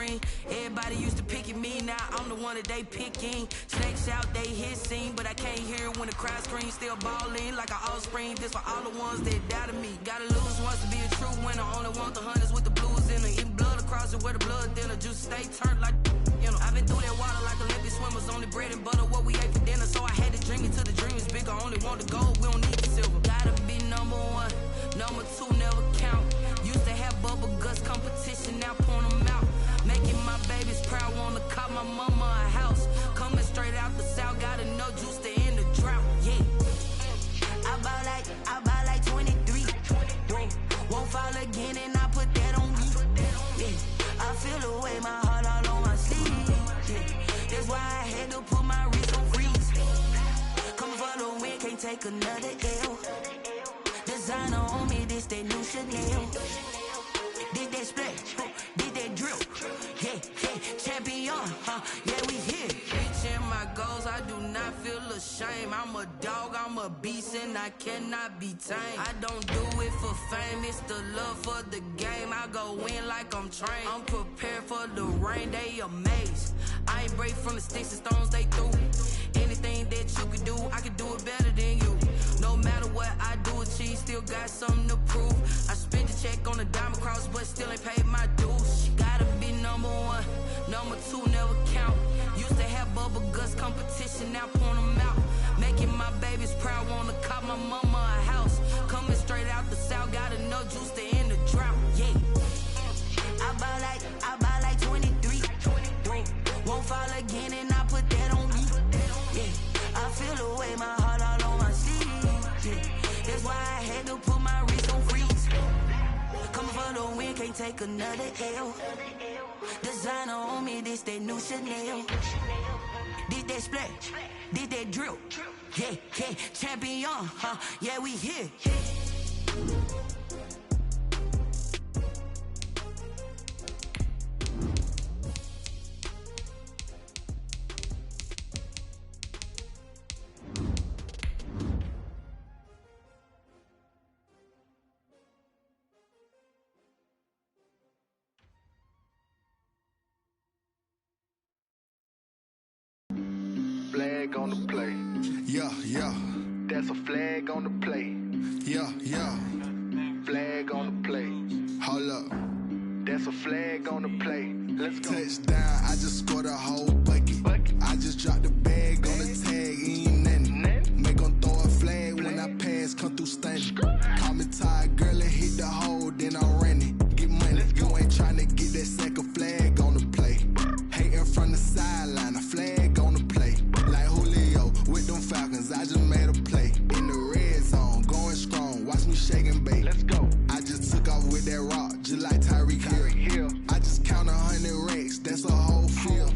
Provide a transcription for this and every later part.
screen. Everybody used to pick at me, now I'm the one that they picking. Snakes out, they hit scene, but I can't hear it when the crowd screams. Still ballin' like an offspring, this for all the ones that doubted me. Gotta lose once to be a true winner, only want the hunters with the blues in it. Eating blood across it where the blood thinner, juice stay turned like, you know. I've been through that water like Olympic swimmers, only bread and butter what we ate for dinner. So I had to dream it till the dream is bigger, only want the gold, we don't need the silver. Gotta be number one, number two never count. Used to have bubble guts competition, now point them out. Making my babies proud, wanna cop my mama a house. Coming straight out the south, got enough juice to end the drought, yeah. I buy like 23. Won't fall again and I put that on me, yeah. I feel the way, my heart all on my sleeve, yeah. That's why I had to put my wrist on freeze. Coming for the win, can't take another L. Designer on me, this that new Chanel. Did that splash, did that drill, yeah, champion, yeah, we here. Reaching my goals, I do not feel ashamed. I'm a dog, I'm a beast, and I cannot be tamed. I don't do it for fame, it's the love for the game. I go in like I'm trained. I'm prepared for the rain, they amazed. I ain't break from the sticks and stones they threw. Anything that you could do, I could do it better than you. No matter what I do, achieve, still got something to prove. I spent a check on the diamond cross, but still ain't paid my dues. Gotta be number one, number two never count. Used to have bubble guts competition, now point them out. Making my babies proud, wanna cop my mama a house. Coming straight out the south, got enough juice to end the drought, yeah. I buy like 23. Won't fall again and I put that on me, yeah. I feel the way, my heart all on my sleeve, yeah. That's why I had to put my wrist on freeze. Coming for the win, can't take another L. Designer on me, this that new Chanel. Did that splash, did that drill, yeah, champion, yeah, we here. Flag on the play. Yeah. That's a flag on the play. Yeah. Flag on the play. Hold up. That's a flag on the play. Let's go. Touchdown, I just scored a whole bucket. I just dropped the bag on the tag, ain't nothing. Make 'em throw a flag when I pass, come through stunning. Call me tired, girl, and hit the hole, then I'm running. Get money, you ain't tryna get that second flag on the play. Hating from the sideline, a flag on the play. Like Julio with them Falcons, I just made a play. In the red zone, going strong, watch me shake and bake. Let's go. I just took off with that rock, just like Tyreek Hill. I just count 100 racks, that's a whole field.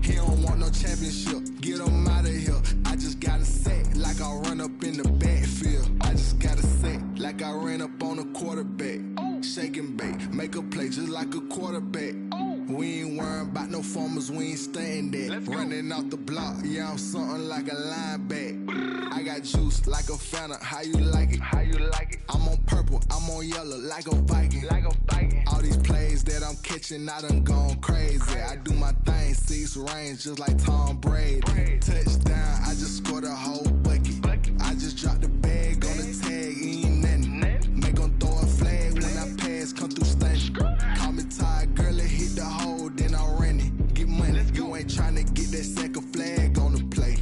He don't want no championship, get him out of here. I just got a set, like I run up in the backfield. I just got a set, like I ran up on a quarterback. Shake and bake, make a play just like a quarterback. We ain't worrying about no formers, we ain't staying there. Running off the block, yeah, I'm something like a linebacker. I got juice like a Fanta, how you like it? I'm on purple, I'm on yellow, like a Viking. All these plays that I'm catching, I done gone crazy. I do my thing, 6 range, just like Tom Brady. Touchdown, I just scored a whole bucket. I just dropped the bag on the tag, ain't nothing. Make 'em throw a flag when I pass, come through stunning. Call me tired, girl, and hit the hole, then I'm running. Get money, you ain't tryna get that second flag on the play.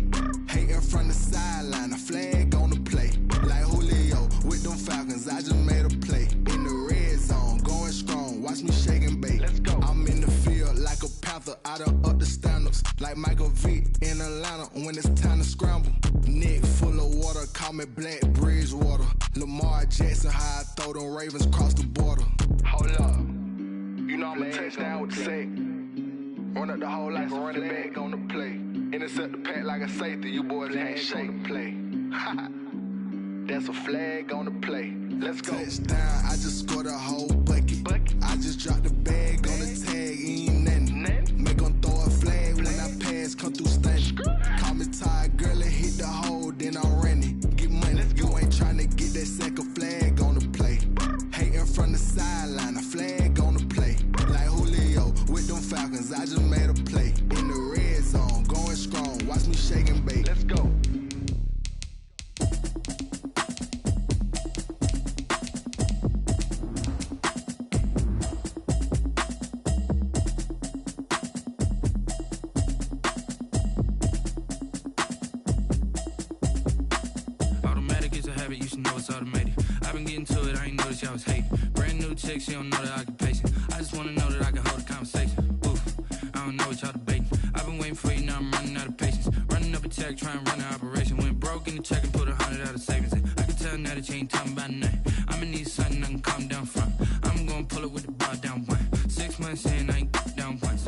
Hating from the sideline, a flag on the play. Like Julio with them Falcons, I just made a play. In the red zone, going strong, watch me shake and bake. I'm in the field like a panther, I done up the standards. Like Michael Vick in Atlanta when it's time to scramble. Neck full of water, call me Black Bridgewater. Lamar Jackson, how I throw them Ravens across the border. Hold up. You know I'm a touchdown with the sack. Run up the hole like a running back on the play. Intercept the pack like a safety, you boys can't shake the play. That's a flag on the play. Let's go. Touchdown, I just scored a whole bucket. I just dropped the bag on the tag, ain't nothing. Make 'em throw a flag when I pass, come through stunning. Call me tired, girl, and hit the hole, then I'm running. Get money, you ain't tryna get that second flag on the play. Hating from the sideline, a flag on the play. Like Julio with them Falcons. into it, I ain't noticed y'all was hating. Brand new chick, she don't know the occupation. I just wanna know that I can hold a conversation. Oof, I don't know what y'all debating. I've been waiting for you, now I'm running out of patience. Running up a check, trying to run an operation. Went broke in the check and put 100 out of savings in. I can tell now that you ain't talking about nothing. I'ma need something I can calm down from. I'm gonna pull it with the bar down one. 6 months in, I ain't down once.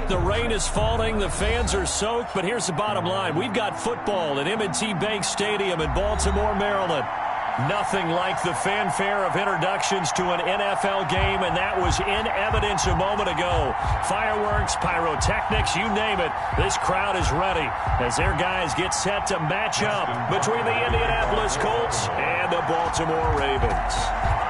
The rain is falling, the fans are soaked, but here's the bottom line. We've got football at M&T Bank Stadium in Baltimore, Maryland. Nothing like the fanfare of introductions to an NFL game, and that was in evidence a moment ago. Fireworks, pyrotechnics, you name it. This crowd is ready as their guys get set to match up between the Indianapolis Colts and the Baltimore Ravens.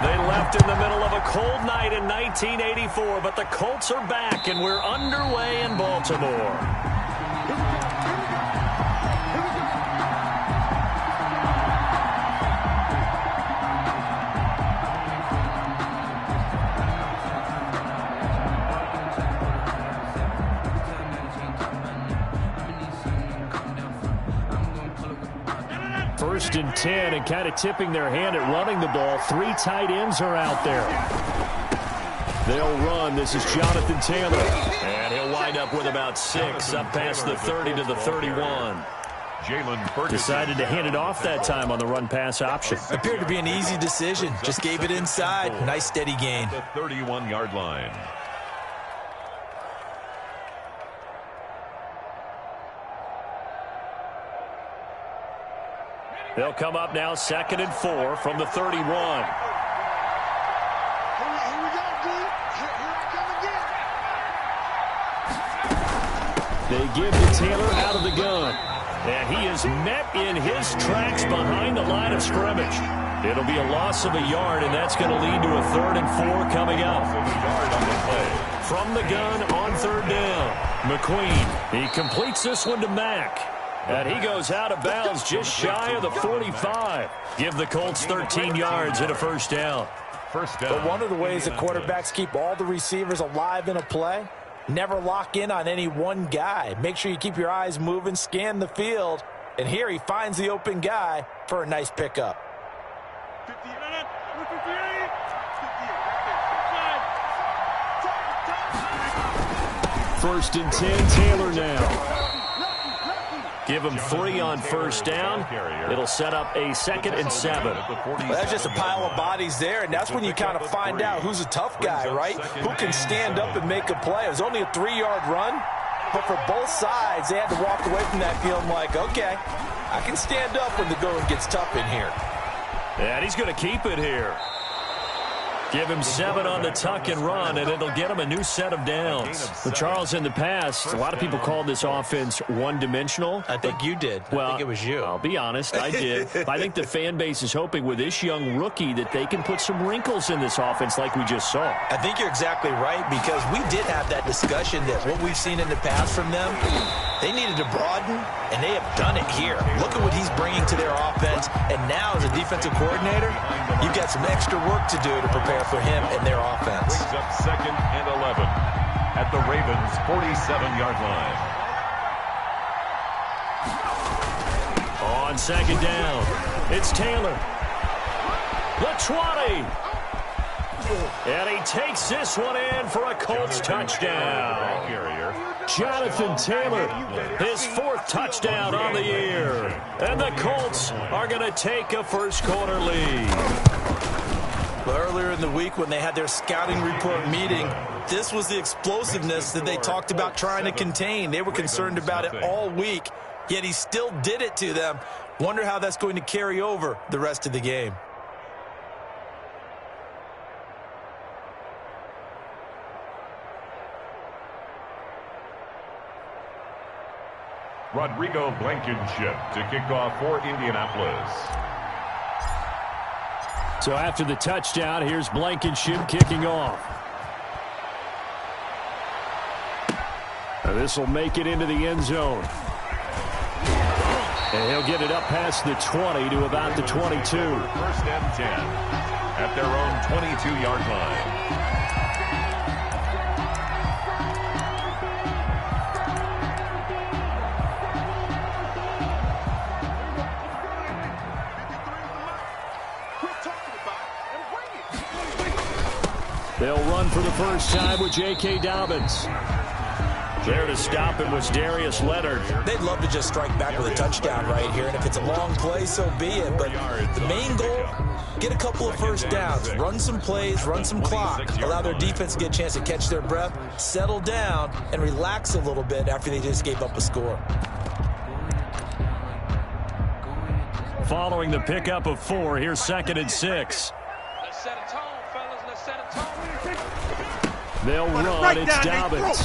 They left in the middle of a cold night in 1984, but the Colts are back, and we're underway in Baltimore. First and 10, and kind of tipping their hand at running the ball. 3 tight ends are out there. They'll run. This is Jonathan Taylor. And he'll wind up with about 6 up past the 30 to the 31. Decided to hand it off that time on the run-pass option. Appeared to be an easy decision. Just gave it inside. Nice steady gain. The 31-yard line. They'll come up now 2nd and 4 from the 31. They give to Taylor out of the gun. And he is met in his tracks behind the line of scrimmage. It'll be a loss of a yard, and that's going to lead to a 3rd and 4 coming up. From the gun on 3rd down. McQueen, he completes this one to Mack. And he goes out of bounds just shy of the 45. Give the Colts 13 yards and a 1st down. But one of the ways that quarterbacks keep all the receivers alive in a play, never lock in on any one guy. Make sure you keep your eyes moving, scan the field. And here he finds the open guy for a nice pickup. 1st and 10, Taylor now. Give him 3 on 1st down. It'll set up a 2nd and 7. Well, that's just a pile of bodies there, and that's when you kind of find out who's a tough guy, right? Who can stand up and make a play. It was only a 3-yard run, but for both sides, they had to walk away from that feeling like, okay, I can stand up when the going gets tough in here. And he's going to keep it here. Give him 7 on the tuck and run, and it'll get him a new set of downs. But Charles, in the past, a lot of people called this offense one-dimensional. I think you did. Well, I think it was you. I'll be honest, I did. I think the fan base is hoping with this young rookie that they can put some wrinkles in this offense like we just saw. I think you're exactly right, because we did have that discussion that what we've seen in the past from them, they needed to broaden, and they have done it here. Look at what he's bringing to their offense, and now as a defensive coordinator, you've got some extra work to do to prepare for him and their offense. Brings up 2nd and 11 at the Ravens' 47-yard line. On 2nd down, it's Taylor. The 20. And he takes this one in for a Colts touchdown. Jonathan Taylor, his 4th touchdown on the year. And the Colts are going to take a first-quarter lead. Earlier in the week when they had their scouting report meeting, this was the explosiveness that they talked about trying to contain. They were concerned about it all week, yet he still did it to them. Wonder how that's going to carry over the rest of the game. Rodrigo Blankenship to kick off for Indianapolis. So after the touchdown, here's Blankenship kicking off. This will make it into the end zone. And he'll get it up past the 20 to about the 22. 1st and 10 at their own 22-yard line. They'll run for the first time with J.K. Dobbins. There to stop him was Darius Leonard. They'd love to just strike back with a touchdown right here, and if it's a long play, so be it. But the main goal, get a couple of first downs, run some plays, run some clock, allow their defense to get a chance to catch their breath, settle down, and relax a little bit after they just gave up a score. Following the pickup of 4, here's 2nd and 6. Let's set a tone, fellas. Let's set a tone. They'll run. It's Dobbins.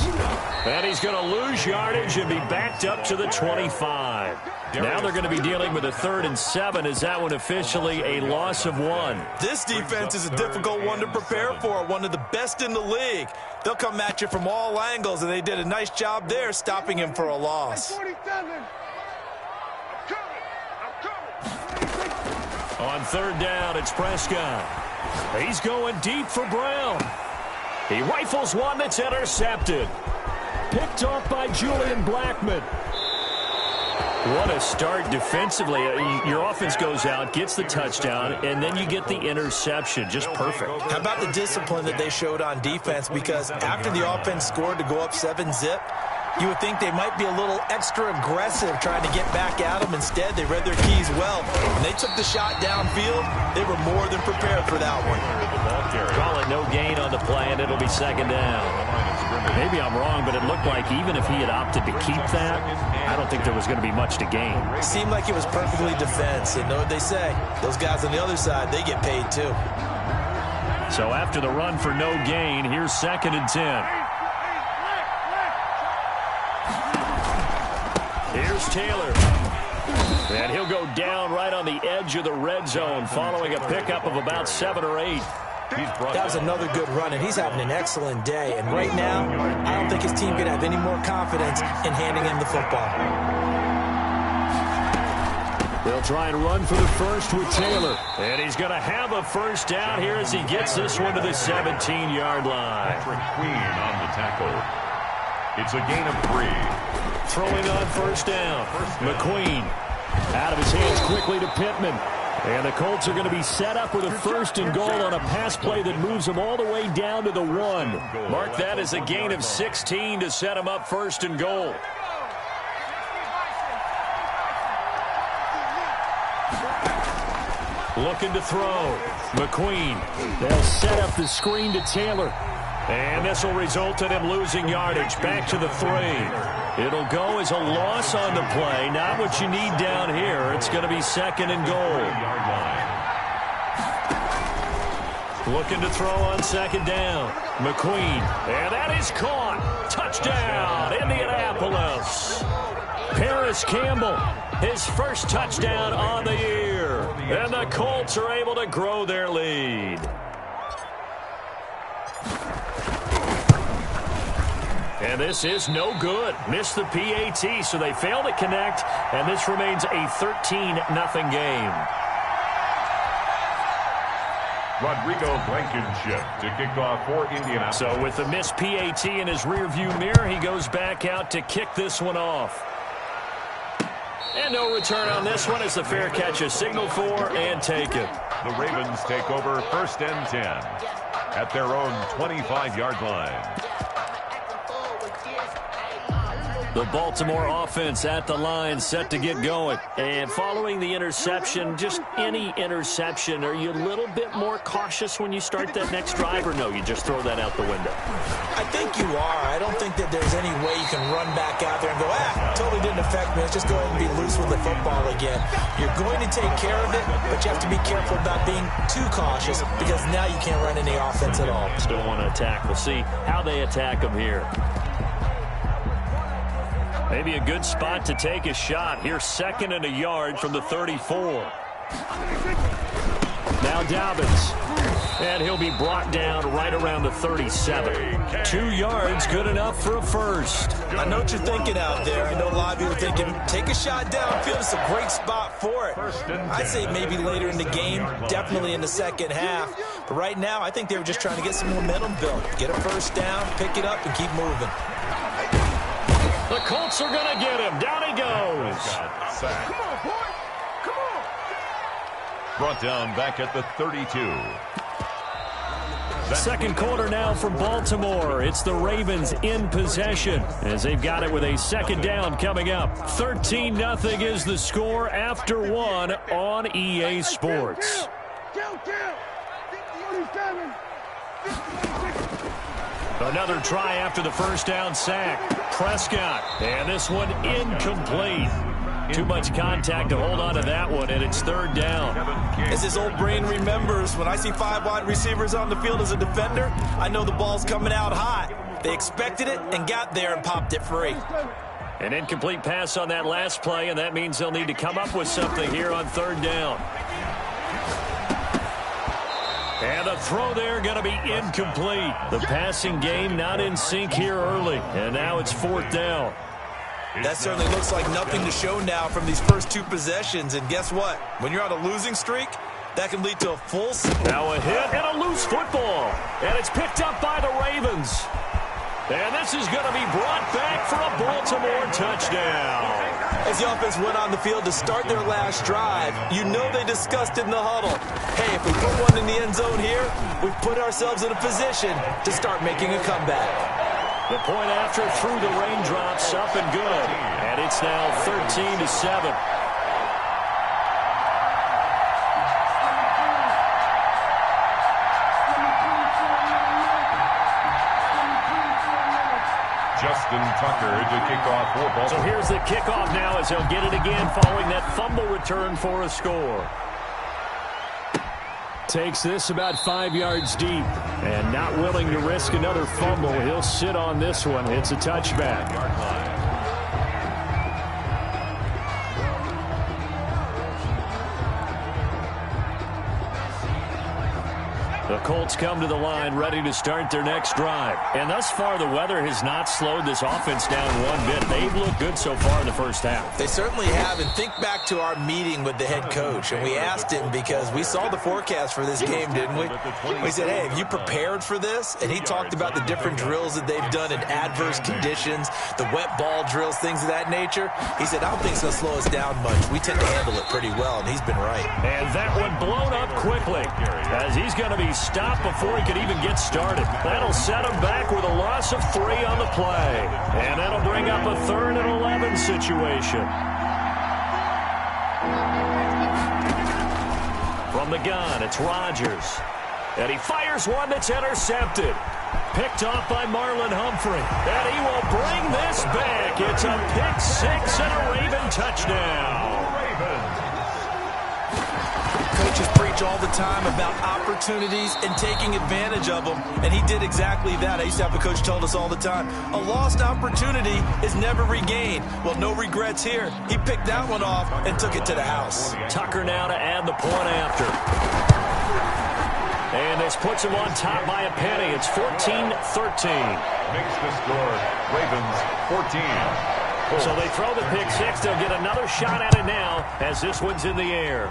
And he's going to lose yardage and be backed up to the 25. Now they're going to be dealing with a 3rd and 7. Is that one officially a loss of 1? This defense is a difficult one to prepare for, one of the best in the league. They'll come at you from all angles, and they did a nice job there stopping him for a loss. On 3rd down, it's Prescott. He's going deep for Brown. He rifles one that's intercepted. Picked off by Julian Blackmon. What a start defensively. Your offense goes out, gets the touchdown, and then you get the interception. Just perfect. How about the discipline that they showed on defense? Because after the offense scored to go up 7-zip, you would think they might be a little extra aggressive trying to get back at them. Instead, they read their keys well. When they took the shot downfield, they were more than prepared for that one. Call it no gain on the play, and it'll be 2nd down. Maybe I'm wrong, but it looked like even if he had opted to keep that, I don't think there was going to be much to gain. It seemed like it was perfectly defense. And know what they say? Those guys on the other side, they get paid too. So after the run for no gain, here's 2nd and 10. Here's Taylor. And he'll go down right on the edge of the red zone following a pickup of about 7 or 8. That was another good run, and he's having an excellent day. And right now, I don't think his team could have any more confidence in handing him the football. They'll try and run for the first with Taylor. And he's going to have a first down here as he gets this one to the 17-yard line. Queen on the tackle. It's a gain of 3. Throwing on first down. McQueen out of his hands quickly to Pittman. And the Colts are going to be set up with a 1st and goal on a pass play that moves them all the way down to the 1. Mark that as a gain of 16 to set them up 1st and goal. Looking to throw. McQueen. They'll set up the screen to Taylor. And this will result in him losing yardage. Back to the 3. It'll go as a loss on the play. Not what you need down here. It's going to be 2nd and goal. Looking to throw on 2nd down. McQueen. And that is caught. Touchdown, Indianapolis. Paris Campbell, his first touchdown on the year. And the Colts are able to grow their lead. And this is no good. Missed the PAT, so they fail to connect, and this remains a 13-0 game. Rodrigo Blankenship to kick off for Indianapolis. So with the missed PAT in his rearview mirror, he goes back out to kick this one off. And no return on this one as the fair catch is signaled for and taken. The Ravens take over 1st and 10 at their own 25-yard line. The Baltimore offense at the line set to get going. And following the interception, just any interception, are you a little bit more cautious when you start that next drive, or no, you just throw that out the window? I think you are. I don't think that there's any way you can run back out there and go, totally didn't affect me. Let's just go ahead and be loose with the football again. You're going to take care of it, but you have to be careful about being too cautious because now you can't run any offense at all. Still want to attack. We'll see how they attack them here. Maybe a good spot to take a shot. Here's 2nd and a yard from the 34. Now Dobbins. And he'll be brought down right around the 37. 2 yards, good enough for a first. I know what you're thinking out there. I know a lot of people are thinking, take a shot downfield. It's a great spot for it. I'd say maybe later in the game, definitely in the second half. But right now, I think they were just trying to get some momentum built. Get a first down, pick it up, and keep moving. The Colts are going to get him. Down he goes. Come on, boy. Come on. Brought down back at the 32. Second quarter now from Baltimore. It's the Ravens in possession as they've got it with a second down coming up. 13-0 is the score after one on EA Sports. Another try after the first down sack. Prescott, and this one incomplete. Too much contact to hold on to that one, and it's third down. As his old brain remembers, when I see 5 wide receivers on the field as a defender, I know the ball's coming out high. They expected it and got there and popped it free. An incomplete pass on that last play, and that means they'll need to come up with something here on third down. And the throw there going to be incomplete. The passing game not in sync here early, and now it's fourth down. That certainly looks like nothing to show now from these first 2 possessions. And guess what? When you're on a losing streak, that can lead to a full... Now a hit and a loose football. And it's picked up by the Ravens. And this is going to be brought back for a Baltimore touchdown. As the offense went on the field to start their last drive, you know they discussed in the huddle, hey, if we put one in the end zone here, we've put ourselves in a position to start making a comeback. The point after through the raindrops, up and good. And it's now 13-7. Justin Tucker to kick off for Baltimore. So here's the kickoff now as he'll get it again following that fumble return for a score. Takes this about 5 yards deep and not willing to risk another fumble. He'll sit on this one. It's a touchback. The Colts come to the line ready to start their next drive. And thus far, the weather has not slowed this offense down one bit. They've looked good so far in the first half. They certainly have. And think back to our meeting with the head coach. And we asked him because we saw the forecast for this game, didn't we? We said, hey, have you prepared for this? And he talked about the different drills that they've done in adverse conditions, the wet ball drills, things of that nature. He said, I don't think it's going to slow us down much. We tend to handle it pretty well, and he's been right. And that one blown up quickly as he's going to be stopped before he could even get started. That'll set him back with a loss of 3 on the play. And that'll bring up a 3rd and 11 situation. From the gun, it's Rodgers. And he fires one that's intercepted. Picked off by Marlon Humphrey. And he will bring this back. It's a pick 6 and a Raven touchdown. Coaches preach all the time about opportunities and taking advantage of them, and he did exactly that. I used to have a coach told us all the time, a lost opportunity is never regained. Well, no regrets here. He picked that one off and took it to the house. Tucker now to add the point after. And this puts him on top by a penny. It's 14-13. Makes the score Ravens 14. So they throw the pick 6. They'll get another shot at it now as this one's in the air.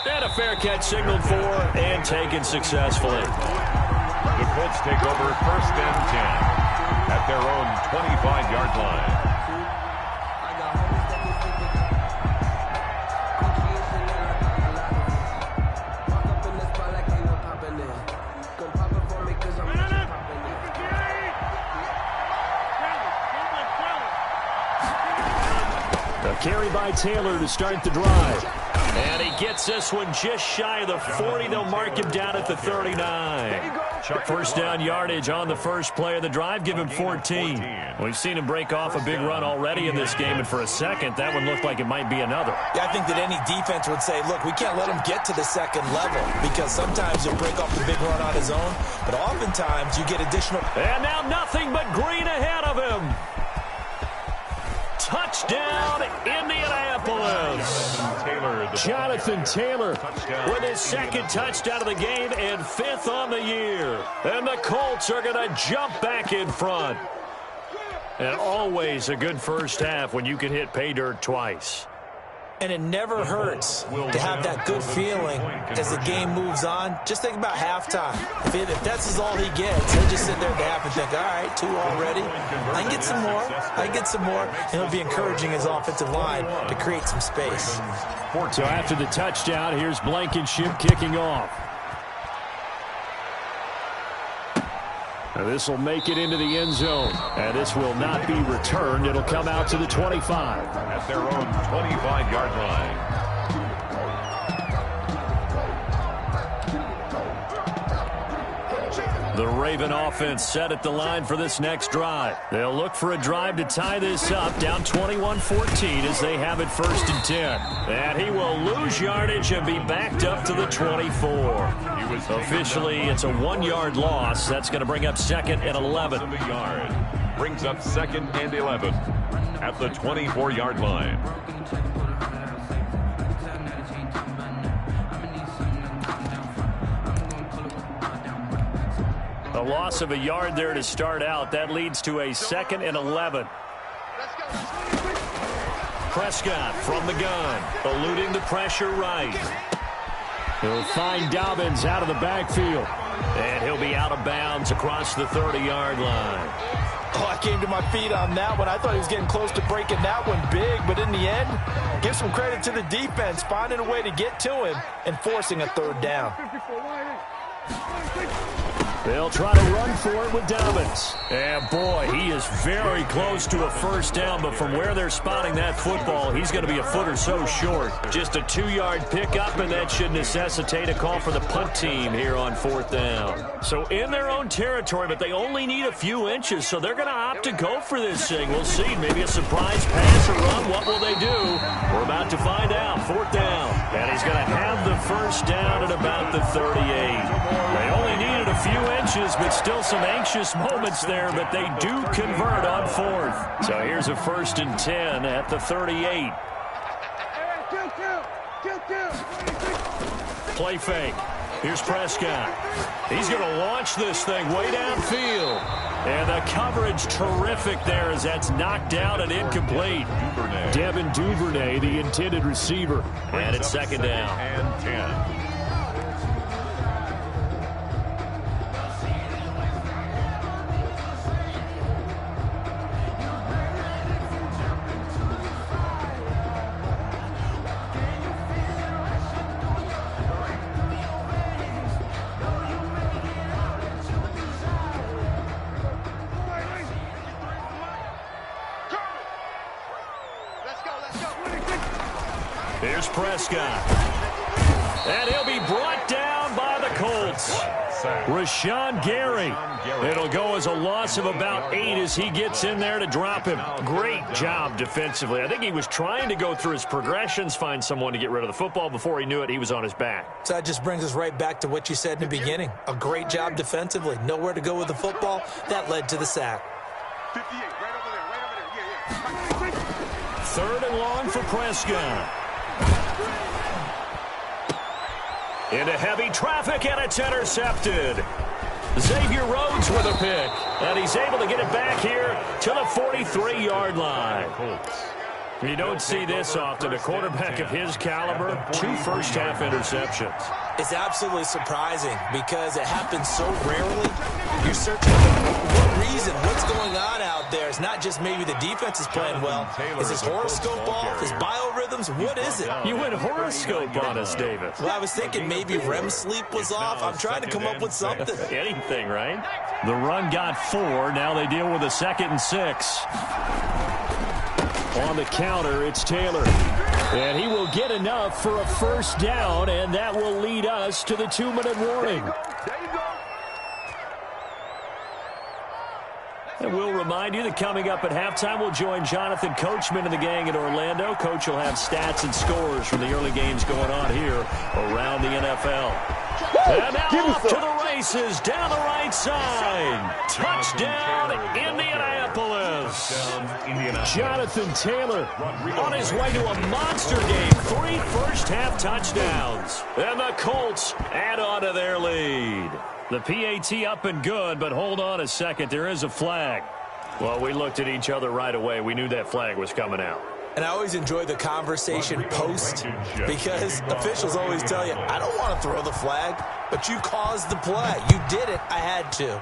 And a fair catch signaled for and taken successfully. The Colts take over 1st and 10 at their own 25-yard line. A carry by Taylor to start the drive. And he gets this one just shy of the 40. They'll mark him down at the 39. First down yardage on the first play of the drive. Give him 14. We've seen him break off a big run already in this game, and for a second, that one looked like it might be another. Yeah, I think that any defense would say, look, we can't let him get to the second level because sometimes he'll break off the big run on his own, but oftentimes you get additional. And now nothing but green ahead of him. Touchdown, Indianapolis. Jonathan Taylor with his 2nd touchdown of the game and 5th on the year. And the Colts are going to jump back in front. And always a good first half when you can hit pay dirt twice. And it never hurts to have that good feeling as the game moves on. Just think about halftime. If that's all he gets, he'll just sit there at the half and think, all right, 2 already. I can get some more. I can get some more. And he'll be encouraging his offensive line to create some space. So after the touchdown, here's Blankenship kicking off. And this will make it into the end zone. And this will not be returned. It'll come out to the 25. At their own 25-yard line. The Raven offense set at the line for this next drive. They'll look for a drive to tie this up, down 21-14 as they have it 1st and 10. And he will lose yardage and be backed up to the 24. Officially, it's a 1-yard loss. That's going to bring up 2nd and 11. Brings up 2nd and 11 at the 24-yard line. A loss of a yard there to start out. That leads to a 2nd and 11. Prescott from the gun, eluding the pressure right. He'll find Dobbins out of the backfield. And he'll be out of bounds across the 30-yard line. Oh, I came to my feet on that one. I thought he was getting close to breaking that one big, but in the end, give some credit to the defense, finding a way to get to him and forcing a 3rd down. They'll try to run for it with Dobbins. And, boy, he is very close to a 1st down, but from where they're spotting that football, he's going to be a foot or so short. Just a 2-yard pickup, and that should necessitate a call for the punt team here on 4th down. So in their own territory, but they only need a few inches, so they're going to opt to go for this thing. We'll see. Maybe a surprise pass or run. What will they do? We're about to find out. 4th down. And he's going to have the 1st down at about the 38. They only needed a few inches, but still some anxious moments there, but they do convert on 4th. So here's a 1st and 10 at the 38. Play fake. Here's Prescott. He's going to launch this thing way downfield. And the coverage terrific there as that's knocked down and incomplete. Devin Duvernay, the intended receiver. And it's 2nd down. And 10. Here's Prescott. And he'll be brought down by the Colts. Rashawn Gary. It'll go as a loss of about 8 as he gets in there to drop him. Great job defensively. I think he was trying to go through his progressions, find someone to get rid of the football. Before he knew it, he was on his back. So that just brings us right back to what you said in the beginning. A great job defensively. Nowhere to go with the football. That led to the sack. 58, right over there, right over there. Yeah. 3rd and long for Prescott. Into heavy traffic, and it's intercepted. Xavier Rhodes with a pick, and he's able to get it back here to the 43-yard line. You don't see this often. A quarterback of his caliber, 2 first-half interceptions. It's absolutely surprising because it happens so rarely. You're searching for what reason, what's going on out there. It's not just maybe the defense is playing well. Is his horoscope off? His biorhythms? What is it? You went horoscope on us, David. Well, I was thinking maybe REM sleep was off. I'm trying to come up with something. Anything, right? The run got 4. Now they deal with a 2nd and 6. On the counter, it's Taylor. And he will get enough for a 1st down, and that will lead us to the 2-minute warning. And we'll remind you that coming up at halftime, we'll join Jonathan Coachman and the gang in Orlando. Coach will have stats and scores from the early games going on here around the NFL. And now off to the races down the right side. Touchdown, Indianapolis. Jonathan Taylor on his way to a monster game. 3 first-half touchdowns. And the Colts add on to their lead. The PAT up and good, but hold on a second. There is a flag. Well, we looked at each other right away. We knew that flag was coming out. And I always enjoy the conversation post because officials always tell you, I don't want to throw the flag, but you caused the play. You did it. I had to.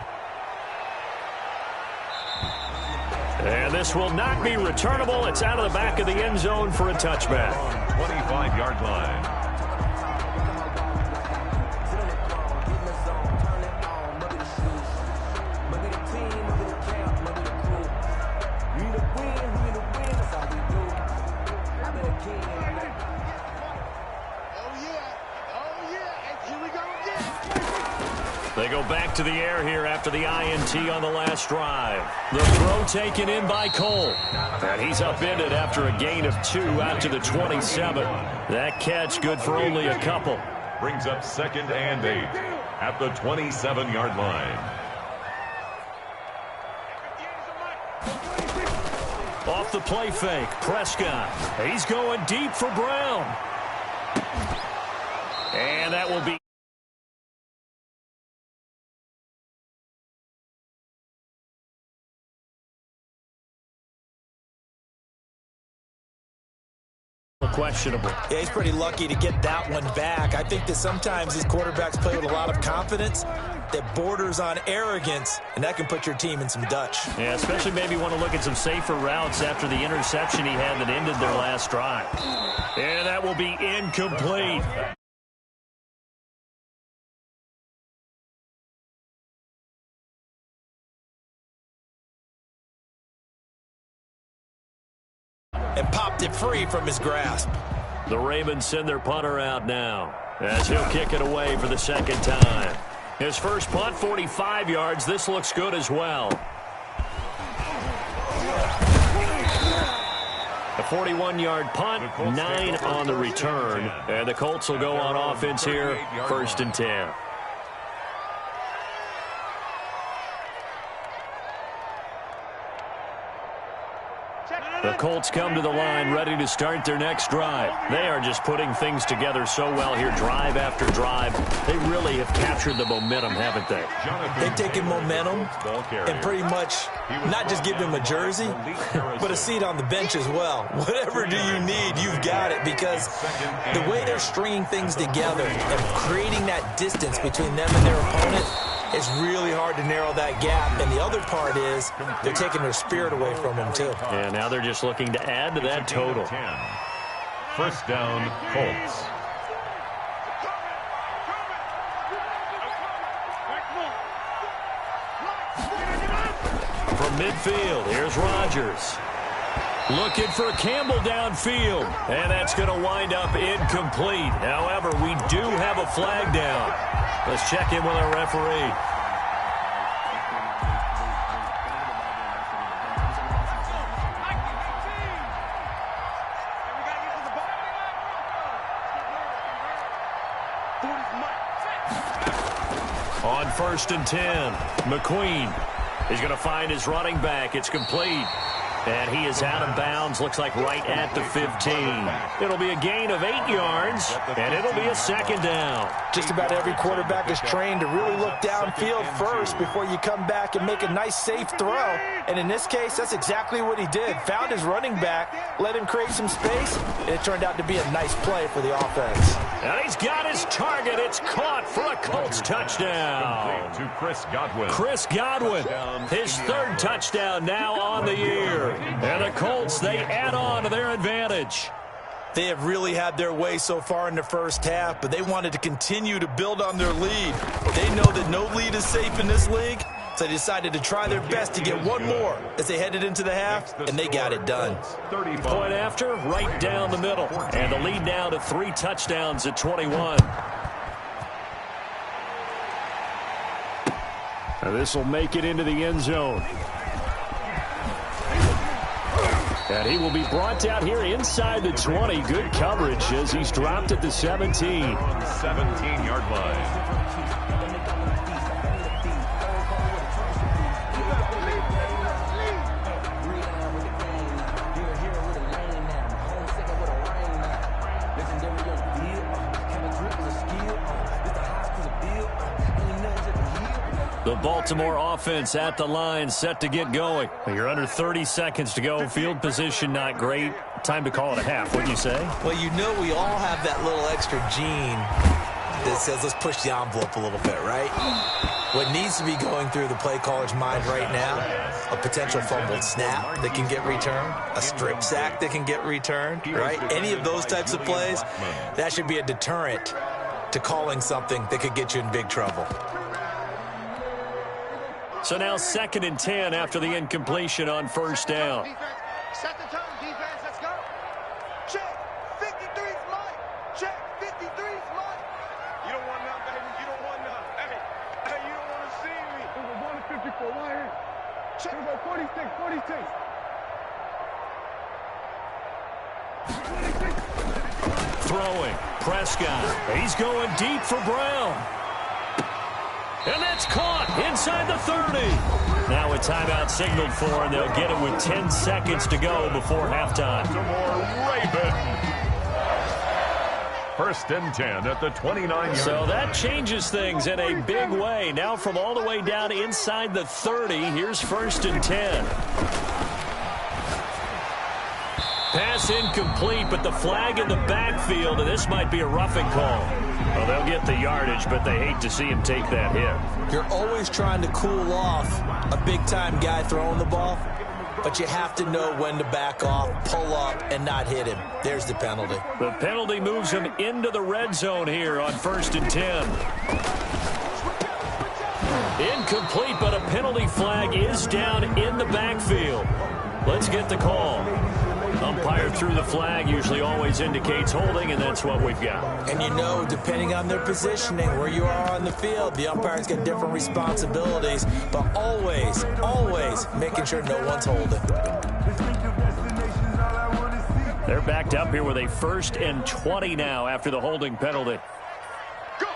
And this will not be returnable. It's out of the back of the end zone for a touchback. 25-yard line. They go back to the air here after the INT on the last drive. The throw taken in by Cole. And he's upended after a gain of 2 out to the 27. That catch good for only a couple. Brings up 2nd and 8 at the 27-yard line. Off the play fake, Prescott. He's going deep for Brown. And that will be questionable. Yeah, he's pretty lucky to get that one back. I think that sometimes these quarterbacks play with a lot of confidence that borders on arrogance, and that can put your team in some Dutch. Yeah, especially maybe want to look at some safer routes after the interception he had that ended their last drive. And that will be incomplete. And popped it free from his grasp. The Ravens send their punter out now as he'll kick it away for the 2nd time. His first punt, 45 yards. This looks good as well. A 41-yard punt, 9 on the return. And the Colts will go on offense here, 1st and 10. The Colts come to the line ready to start their next drive. They are just putting things together so well here, drive after drive. They really have captured the momentum, haven't they? They've taken momentum and pretty much not just give him a jersey, but a seat on the bench as well. Whatever do you need, you've got it, because the way they're stringing things together and creating that distance between them and their opponent, it's really hard to narrow that gap. And the other part is they're taking their spirit away from them, too. And now they're just looking to add to that total. 1st down, Colts. From midfield, here's Rodgers. Looking for Campbell downfield. And that's going to wind up incomplete. However, we do have a flag down. Let's check in with our referee. On 1st and 10, McQueen is going to find his running back. It's complete. And he is out of bounds, looks like right at the 15. It'll be a gain of 8 yards, and it'll be a 2nd down. Just about every quarterback is trained to really look downfield first before you come back and make a nice, safe throw. And in this case, that's exactly what he did. Found his running back, let him create some space, and it turned out to be a nice play for the offense. And he's got his target. It's caught for a Colts touchdown. To Chris Godwin. Chris Godwin, his 3rd touchdown now on the year. And the Colts, they add on to their advantage. They have really had their way so far in the first half, but they wanted to continue to build on their lead. They know that no lead is safe in this league, so they decided to try their best to get one more as they headed into the half, and they got it done. Point after, right down the middle. And the lead now to 3 touchdowns at 21. Now this will make it into the end zone. And he will be brought down here inside the 20. Good coverage as he's dropped at the 17. 17-yard line. The Baltimore offense at the line, set to get going. You're under 30 seconds to go. Field position not great. Time to call it a half, wouldn't you say? Well, you know we all have that little extra gene that says let's push the envelope a little bit, right? What needs to be going through the play caller's mind right now, a potential fumbled snap that can get returned, a strip sack that can get returned, right? Any of those types of plays, that should be a deterrent to calling something that could get you in big trouble. So now 2nd and 10 after the incompletion on 1st down. Set the tone, defense, let's go. Check, 53's mine. Check, 53's mine. You don't want none, baby. You don't want none. Hey, you Throwing. Prescott. He's going deep for Brown. And that's caught inside the 30. Now a timeout signaled for, and they'll get it with 10 seconds to go before halftime. Raven. First and 10 at the 29-yard. So that changes things in a big way. Now from all the way down inside the 30, here's first and 10. Pass incomplete, but the flag in the backfield, and this might be a roughing call. Well, they'll get the yardage, but they hate to see him take that hit. You're always trying to cool off a big-time guy throwing the ball, but you have to know when to back off, pull up, and not hit him. There's the penalty. The penalty moves him into the red zone here on first and 10. Incomplete, but a penalty flag is down in the backfield. Let's get the call. Umpire threw the flag, usually always indicates holding, and that's what we've got. And you know, depending on their positioning, where you are on the field, the umpire's got different responsibilities, but always, always making sure no one's holding. They're backed up here with a first and 20 now after the holding penalty. Go!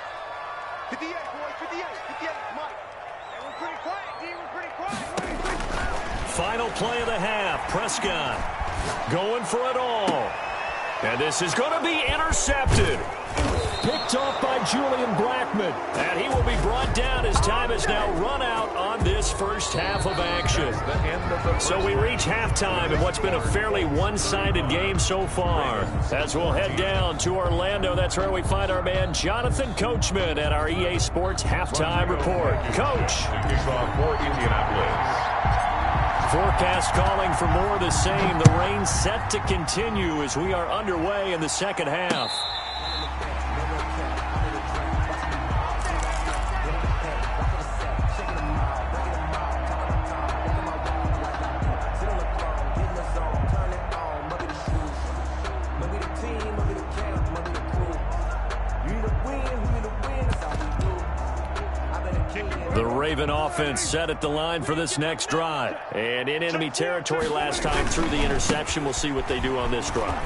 58, boys, 58, 58, Mike. Hey, we're pretty quiet, D, we're pretty quiet. Final play of the half, Prescott going for it all. And this is going to be intercepted. Picked off by Julian Blackmon. And he will be brought down as time has now run out on this first half of action. So we reach halftime in what's been a fairly one-sided game so far. As we'll head down to Orlando, that's where we find our man Jonathan Coachman at our EA Sports Halftime Report. Coach. Kickoff for Indianapolis. Forecast calling for more of the same. The rain set to continue as we are underway in the second half. The Raven offense set at the line for this next drive. And in enemy territory last time through the interception. We'll see what they do on this drive.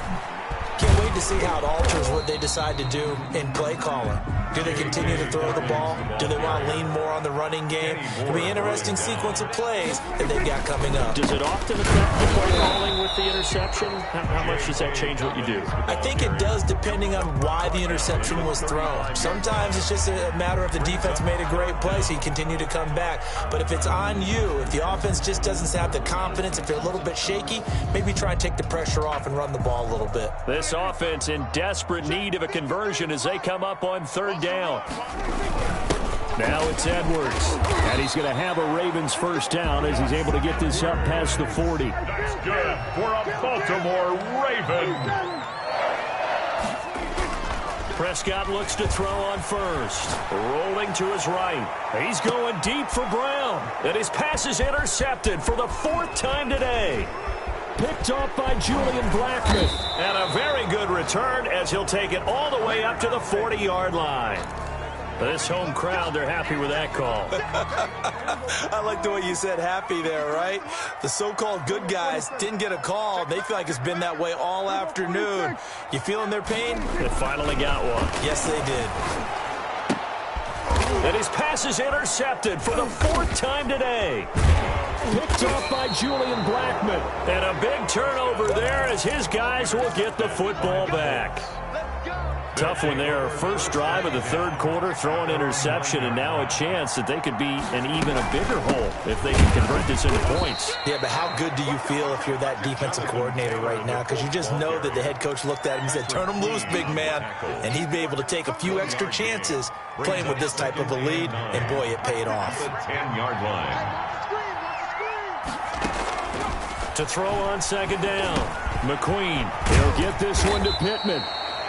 Can't wait to see how it alters what they decide to do in play calling. Do they continue to throw the ball? Do they want to lean more on the running game? It'll be an interesting sequence of plays that they've got coming up. Does it often affect the play calling with the interception? How much does that change what you do? I think it does depending on why the interception was thrown. Sometimes it's just a matter of the defense made a great play, so you continue to come back. But if it's on you, if the offense just doesn't have the confidence, if they're a little bit shaky, maybe try and take the pressure off and run the ball a little bit. This offense in desperate need of a conversion as they come up on third down. Now it's Edwards, and he's going to have a Ravens first down as he's able to get this up past the 40. That's good for a Baltimore Raven. Prescott looks to throw on first. Rolling to his right. He's going deep for Brown. And his pass is intercepted for the fourth time today. Picked off by Julian Blackmon. And a very good return as he'll take it all the way up to the 40-yard line. This home crowd, they're happy with that call. I like the way you said happy there, right? The so-called good guys didn't get a call. They feel like it's been that way all afternoon. You feeling their pain? They finally got one. Yes, they did. And his pass is intercepted for the fourth time today. Picked off by Julian Blackmon. And a big turnover there as his guys will get the football back. Tough one there. First drive of the third quarter, throw an interception, and now a chance that they could be in even a bigger hole if they can convert this into points. Yeah, but how good do you feel if you're that defensive coordinator right now? Because you just know that the head coach looked at him and said, turn him loose, big man. And he'd be able to take a few extra chances playing with this type of a lead, and boy, it paid off. The 10-yard line. To throw on second down. McQueen, he'll get this one to Pittman.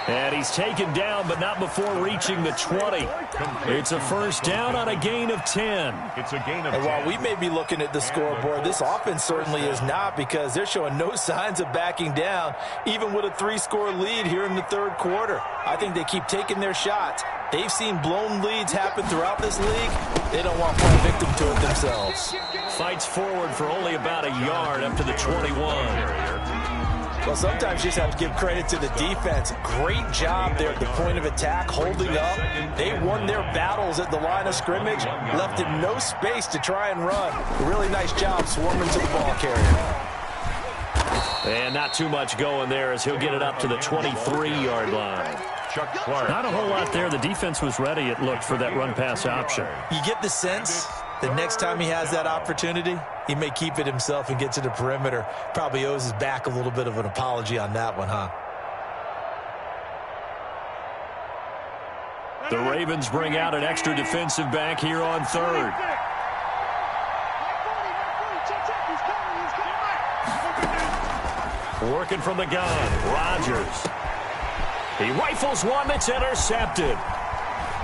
And he's taken down, but not before reaching the 20. It's a first down on a gain of 10. It's a gain of 10. And while we may be looking at the scoreboard, this offense certainly is not, because they're showing no signs of backing down, even with a 3-score lead here in the third quarter. I think they keep taking their shots. They've seen blown leads happen throughout this league. They don't want to fall victim to it themselves. Fights forward for only about a yard up to the 21. Well, sometimes you just have to give credit to the defense. Great job there at the point of attack, holding up. They won their battles at the line of scrimmage, left him no space to try and run. A really nice job swarming to the ball carrier. And not too much going there as he'll get it up to the 23-yard line. Not a whole lot there. The defense was ready, it looked, for that run-pass option. You get the sense that next time he has that opportunity, he may keep it himself and get to the perimeter. Probably owes his back a little bit of an apology on that one, huh? The Ravens bring out an extra defensive back here on third. Working from the gun, Rodgers. He rifles one that's intercepted.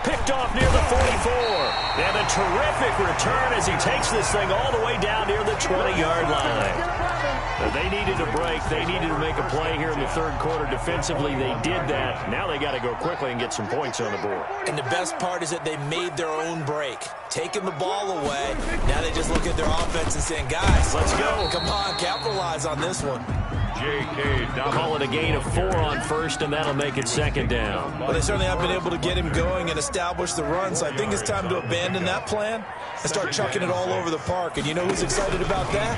Picked off near the 44. And a terrific return as he takes this thing all the way down near the 20-yard line. They needed a break. They needed to make a play here in the third quarter. Defensively, they did that. Now they got to go quickly and get some points on the board. And the best part is that they made their own break. Taking the ball away. Now they just look at their offense and saying, guys, let's go. Come on, capitalize on this one. Call it a gain of 4 on first, and that'll make it second down. Well, they certainly have been able to get him going and establish the run, so I think it's time to abandon that plan and start chucking it all over the park. And you know who's excited about that?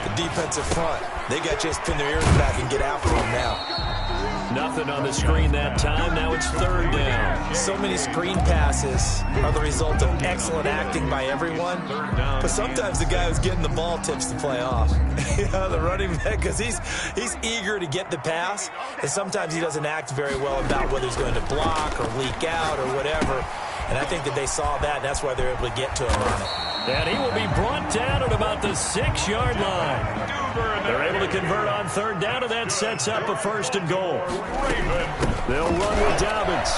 The defensive front. They got to just pin their ears back and get after him now. Nothing on the screen that time. Now it's third down. So many screen passes are the result of excellent acting by everyone. But sometimes the guy who's getting the ball tips the play off. The running back, because he's eager to get the pass. And sometimes he doesn't act very well about whether he's going to block or leak out or whatever. And I think that they saw that, and that's why they're able to get to him on it. And he will be brought down at about the 6-yard line. They're able to convert on third down, and that sets up a first and goal. They'll run with Dobbins.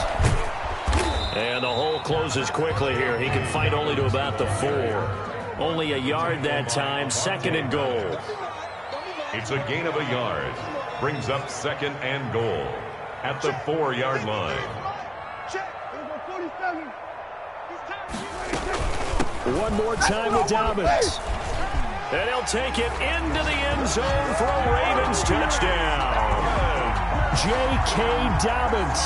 And the hole closes quickly here. He can fight only to about the 4. Only a yard that time, second and goal. It's a gain of a yard. Brings up second and goal at the 4-yard line. One more time with Dobbins. And he'll take it into the end zone for a Ravens touchdown. J.K. Dobbins,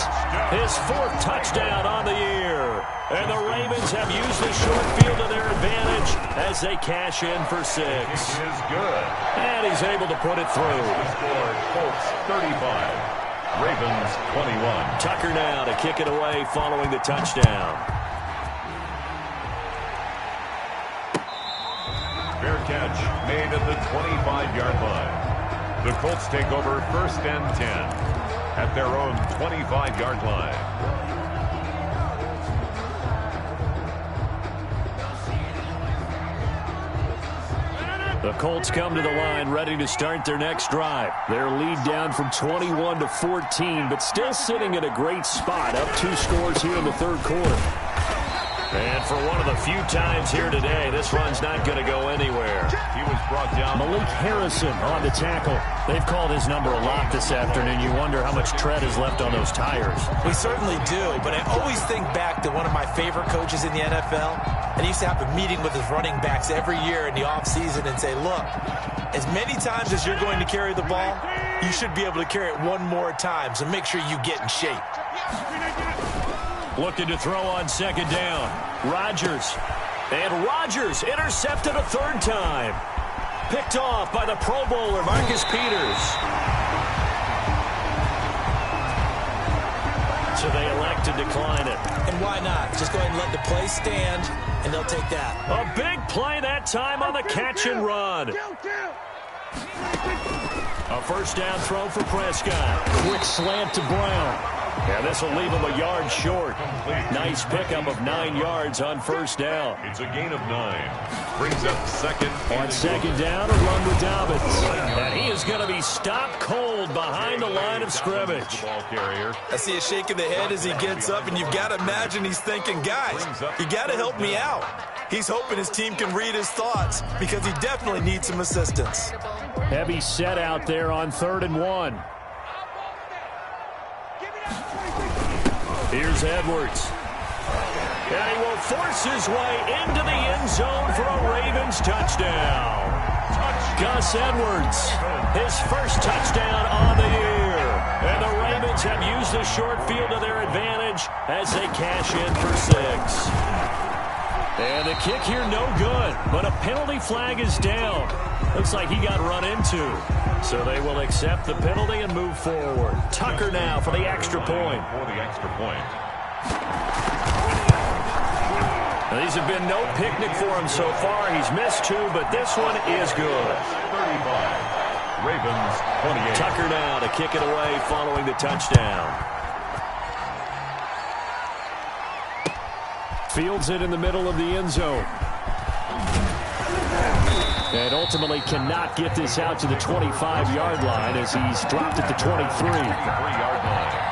his 4th touchdown on the year. And the Ravens have used the short field to their advantage as they cash in for 6. Is good. And he's able to put it through. Score Colts 35, Ravens 21. Tucker now to kick it away following the touchdown. Fair catch made at the 25-yard line. The Colts take over first and 10 at their own 25-yard line. The Colts come to the line ready to start their next drive. Their lead down from 21 to 14, but still sitting at a great spot, up 2 scores here in the third quarter. And for one of the few times here today, this run's not going to go anywhere. He was brought down. Malik Harrison on the tackle. They've called his number a lot this afternoon. You wonder how much tread is left on those tires. We certainly do, but I always think back to one of my favorite coaches in the NFL, and he used to have a meeting with his running backs every year in the offseason and say, look, as many times as you're going to carry the ball, you should be able to carry it one more time, so make sure you get in shape. Looking to throw on second down. Rodgers. And Rodgers intercepted a 3rd time. Picked off by the Pro Bowler, Marcus Peters. So they elect to decline it. And why not? Just go ahead and let the play stand, and they'll take that. A big play that time on the catch and run. A first down throw for Prescott. Quick slant to Brown. Yeah, this will leave him a yard short. Nice pickup of 9 yards on first down. It's a gain of 9. Brings up second. On second down, a run with Dobbins. And he is going to be stopped cold behind the line of scrimmage. Ball carrier. I see a shake of the head as he gets up, and you've got to imagine he's thinking, guys, you got to help me out. He's hoping his team can read his thoughts because he definitely needs some assistance. Heavy set out there on 3rd and 1. Here's Edwards. And he will force his way into the end zone for a Ravens touchdown. Gus Edwards, his first touchdown on the year. And the Ravens have used the short field to their advantage as they cash in for 6. And the kick here no good, but a penalty flag is down. Looks like he got run into. So they will accept the penalty and move forward. Tucker now for the extra point. Now, these have been no picnic for him so far. He's missed 2, but this one is good. 35. Ravens 28. Tucker now to kick it away following the touchdown. Fields it in the middle of the end zone. And ultimately cannot get this out to the 25-yard line as he's dropped at the 23. 3-yard line.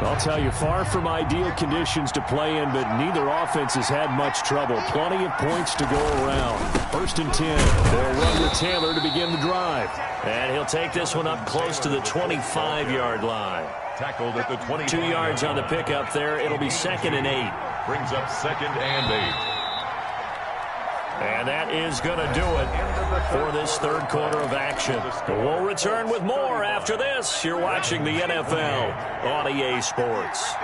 I'll tell you, far from ideal conditions to play in, but neither offense has had much trouble. Plenty of points to go around. 1st and 10. They'll run with Taylor to begin the drive. And he'll take this one up close to the 25-yard line. Tackled at the 20. 2 yards on the pickup there. It'll be 2nd and 8. Brings up 2nd and 8. And that is going to do it for this third quarter of action. We'll return with more after this. You're watching the NFL on EA Sports.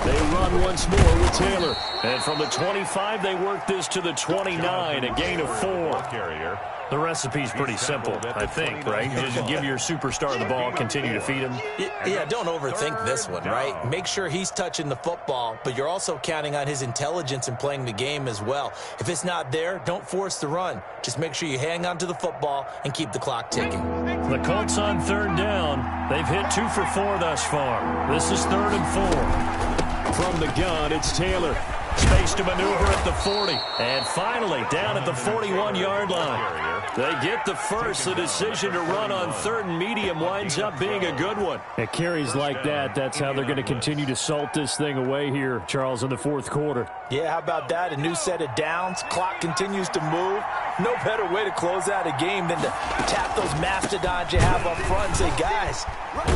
They run once more with Taylor. And from the 25, they work this to the 29, a gain of 4. Carrier. The recipe's pretty simple, I think, right? You just give your superstar the ball, continue to feed him. Yeah, don't overthink this one, right? Make sure he's touching the football, but you're also counting on his intelligence in playing the game as well. If it's not there, don't force the run. Just make sure you hang on to the football and keep the clock ticking. The Colts on 3rd down. They've hit 2 for 4 thus far. This is 3rd and 4. From the gun, it's Taylor. Space to maneuver at the 40. And finally, down at the 41-yard line. They get the first. The decision to run on 3rd and medium winds up being a good one. At carries like that, that's how they're going to continue to salt this thing away here, Charles, in the 4th quarter. Yeah, how about that? A new set of downs. Clock continues to move. No better way to close out a game than to tap those mastodons you have up front and say, guys,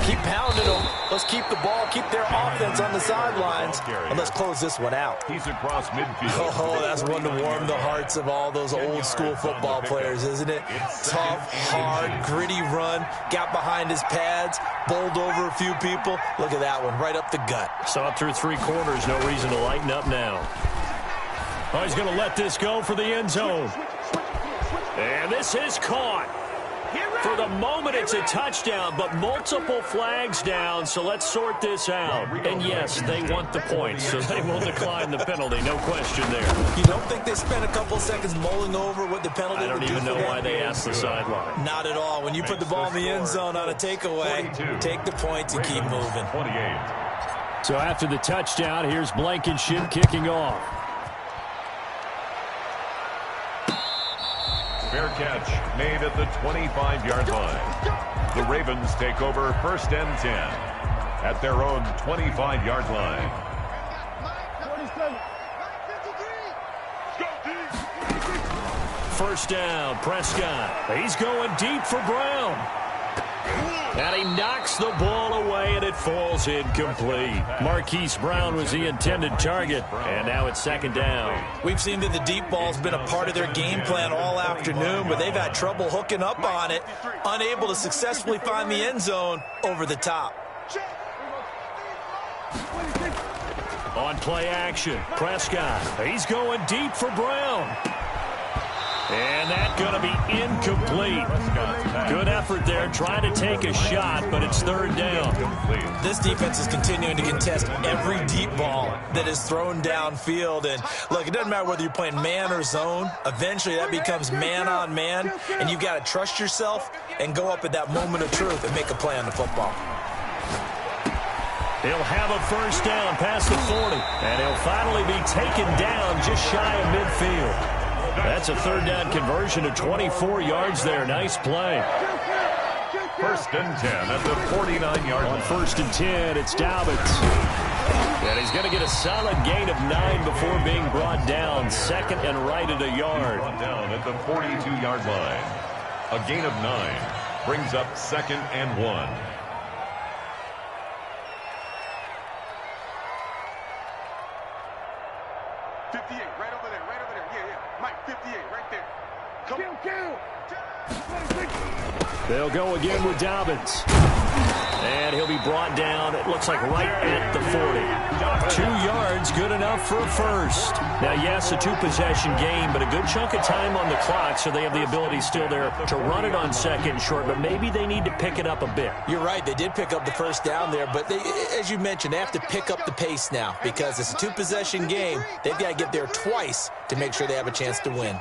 keep pounding them. Let's keep the ball, keep their offense on the sidelines, and let's close this one out. He's across midfield. Oh, that's one to warm the hearts of all those old school football players, isn't it? Tough, hard, gritty run, got behind his pads, bowled over a few people. Look at that one, right up the gut. Saw it through 3 quarters, no reason to lighten up now. Oh, he's going to let this go for the end zone. And this is caught. For the moment, it's a touchdown, but multiple flags down, so let's sort this out. And yes, they want the points, so they will decline the penalty, no question there. You don't think they spent a couple seconds mulling over what the penalty would do? I don't even know why they asked the sideline. Not at all. When you put the ball in the end zone on a takeaway, take the points and keep moving. 28. So after the touchdown, here's Blankenship kicking off. Fair catch made at the 25-yard line. The Ravens take over 1st and 10 at their own 25-yard line. First down, Prescott. He's going deep for Brown. And he knocks the ball away, and it falls incomplete. Marquise Brown was the intended target, and now it's 2nd down. We've seen that the deep ball's been a part of their game plan all afternoon, but they've had trouble hooking up on it, unable to successfully find the end zone over the top. On play action, Prescott. He's going deep for Brown. And that's going to be incomplete. Good effort there, trying to take a shot, but it's 3rd down. This defense is continuing to contest every deep ball that is thrown downfield. And look, it doesn't matter whether you're playing man or zone. Eventually, that becomes man on man, and you've got to trust yourself and go up at that moment of truth and make a play on the football. He'll have a first down past the 40, and he'll finally be taken down just shy of midfield. That's a 3rd down conversion of 24 yards there. Nice play. 1st and 10 at the 49-yard line. On 1st and 10, it's Dobbins. And he's going to get a solid gain of 9 before being brought down. Second and right at a yard. Brought down at the 42-yard line. A gain of 9 brings up 2nd and 1. They'll go again with Dobbins. And he'll be brought down, it looks like right at the 40. 2 yards, good enough for a first. Now, yes, a 2-possession game, but a good chunk of time on the clock, so they have the ability still there to run it on 2nd and short, but maybe they need to pick it up a bit. You're right, they did pick up the first down there, but they, as you mentioned, they have to pick up the pace now because it's a 2-possession game. They've got to get there twice to make sure they have a chance to win.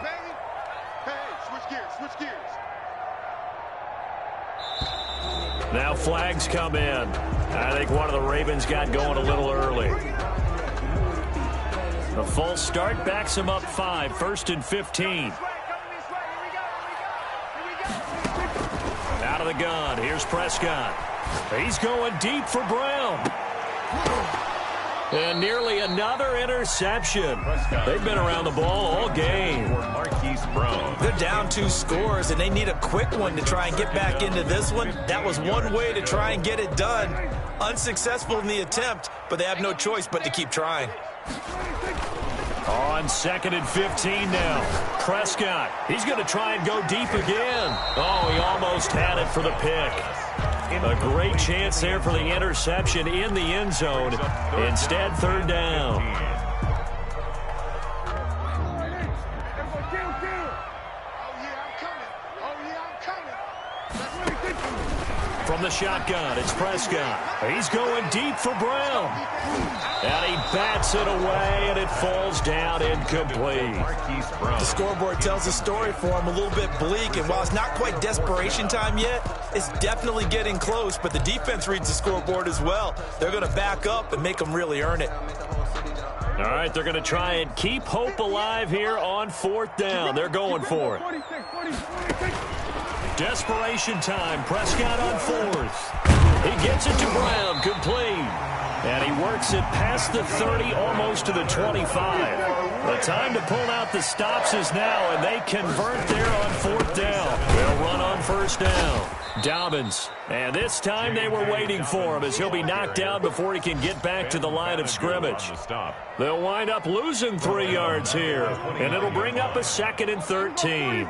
Now flags come in. I think one of the Ravens got going a little early. A false start backs him up 5, 1st and 15. Out of the gun, here's Prescott. He's going deep for Brown. And nearly another interception. They've been around the ball all game. They're down 2 scores, and they need a quick one to try and get back into this one. That was one way to try and get it done. Unsuccessful in the attempt, but they have no choice but to keep trying. On 2nd and 15 now. Prescott, he's going to try and go deep again. Oh, he almost had it for the pick. A great chance there for the interception in the end zone. Instead, 3rd down. From the shotgun, it's Prescott. He's going deep for Brown. And he bats it away, and it falls down incomplete. The scoreboard tells a story for him, a little bit bleak, and while it's not quite desperation time yet, it's definitely getting close, but the defense reads the scoreboard as well. They're going to back up and make them really earn it. All right, they're going to try and keep hope alive here on 4th down. They're going for it. Desperation time. Prescott on 4th. He gets it to Brown, complete. And he works it past the 30, almost to the 25. The time to pull out the stops is now, and they convert there on 4th down. They'll run on 1st down. Dobbins. And this time they were waiting for him as he'll be knocked down before he can get back to the line of scrimmage. They'll wind up losing 3 yards here, and it'll bring up a 2nd and 13.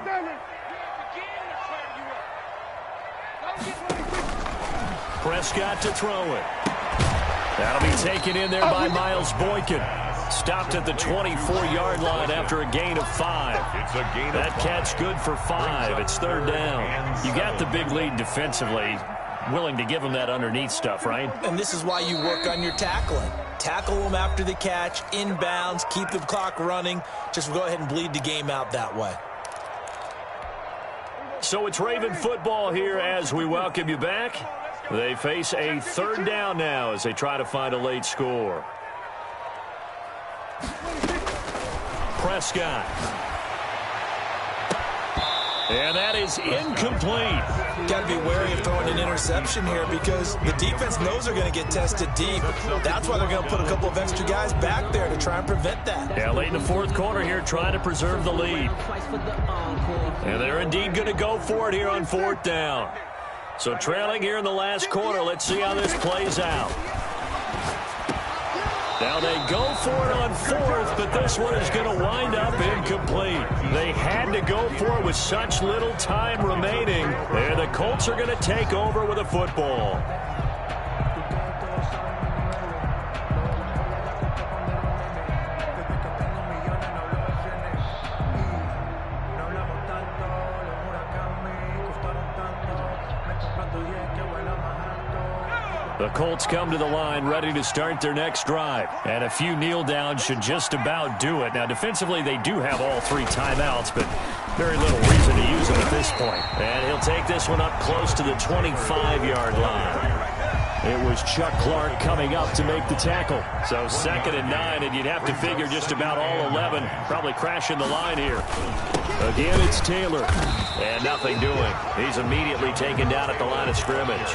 Prescott to throw it. That'll be taken in there by Miles Boykin. Stopped at the 24-yard line after a gain of 5. That catch good for 5. It's 3rd down. You got the big lead defensively. Willing to give them that underneath stuff, right? And this is why you work on your tackling. Tackle them after the catch, inbounds, keep the clock running. Just go ahead and bleed the game out that way. So it's Raven football here as we welcome you back. They face a 3rd down now as they try to find a late score. Prescott. And that is incomplete. Got to be wary of throwing an interception here because the defense knows they're going to get tested deep. That's why they're going to put a couple of extra guys back there to try and prevent that. Yeah, late in the 4th quarter here, trying to preserve the lead. And they're indeed going to go for it here on 4th down. So trailing here in the last quarter. Let's see how this plays out. Now they go for it on 4th, but this one is going to wind up incomplete. They had to go for it with such little time remaining. And the Colts are going to take over with a football. The Colts come to the line ready to start their next drive. And a few kneel downs should just about do it. Now, defensively, they do have all 3 timeouts, but very little reason to use them at this point. And he'll take this one up close to the 25-yard line. It was Chuck Clark coming up to make the tackle. So 2nd and 9, and you'd have to figure just about all 11 probably crashing the line here. Again, it's Taylor. And nothing doing. He's immediately taken down at the line of scrimmage.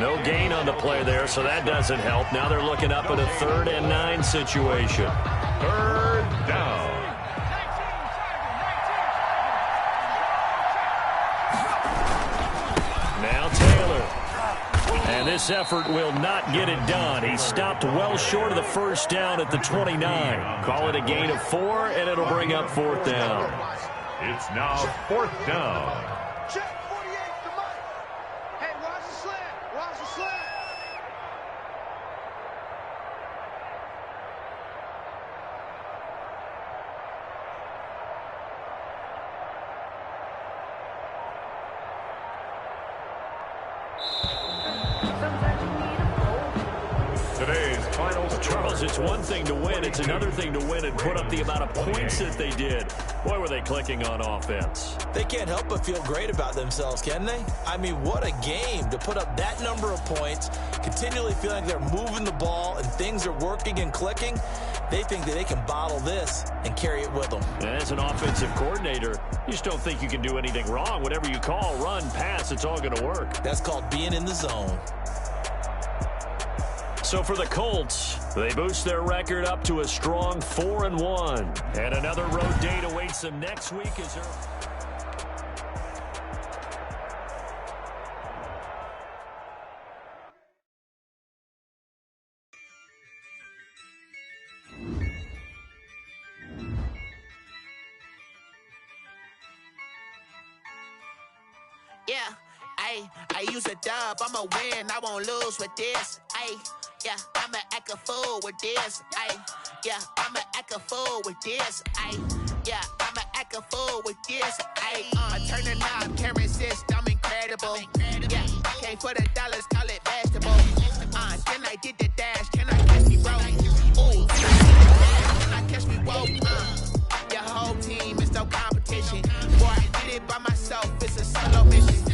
No gain on the play there, so that doesn't help. Now they're looking up at a 3rd and 9 situation. 3rd down. Now Taylor. And this effort will not get it done. He stopped well short of the first down at the 29. Call it a gain of 4, and it'll bring up 4th down. It's now 4th down. Check 48 to Mike. Hey, watch the slant. Watch the slant. Today's final score. Charles, it's one thing to win. It's another thing to win and put up the amount of points that they did. Boy, were they clicking on offense. They can't help but feel great about themselves, can they? I mean, what a game to put up that number of points, continually feeling like they're moving the ball and things are working and clicking. They think that they can bottle this and carry it with them. And as an offensive coordinator, you just don't think you can do anything wrong. Whatever you call, run, pass, it's all going to work. That's called being in the zone. So for the Colts, they boost their record up to a strong 4-1. And another road date awaits them next week as they're... Yeah, I use a dub, I'ma win, I won't lose with this. Yeah, I'ma act a fool with this. Yeah, I'ma act a fool with this. Yeah, I'ma act a fool with this. I turn the knob, camera assist, I'm incredible. Yeah, came for the dollars, call it vegetable. Then I did the dash, can I catch me, bro? Ooh, can I catch me, whoa? Your whole team is no competition. Boy, I did it by myself, it's a solo mission.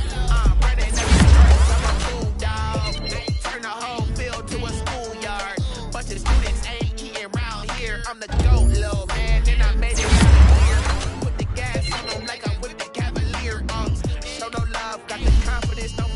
Running up the streets, I'm a cool dog. Turn the whole field to a schoolyard. Bunch of students ain't eating around here. I'm the GOAT, little man, and I made it out here. Put the gas on them like I'm with the Cavalier. Show no love, got the confidence, no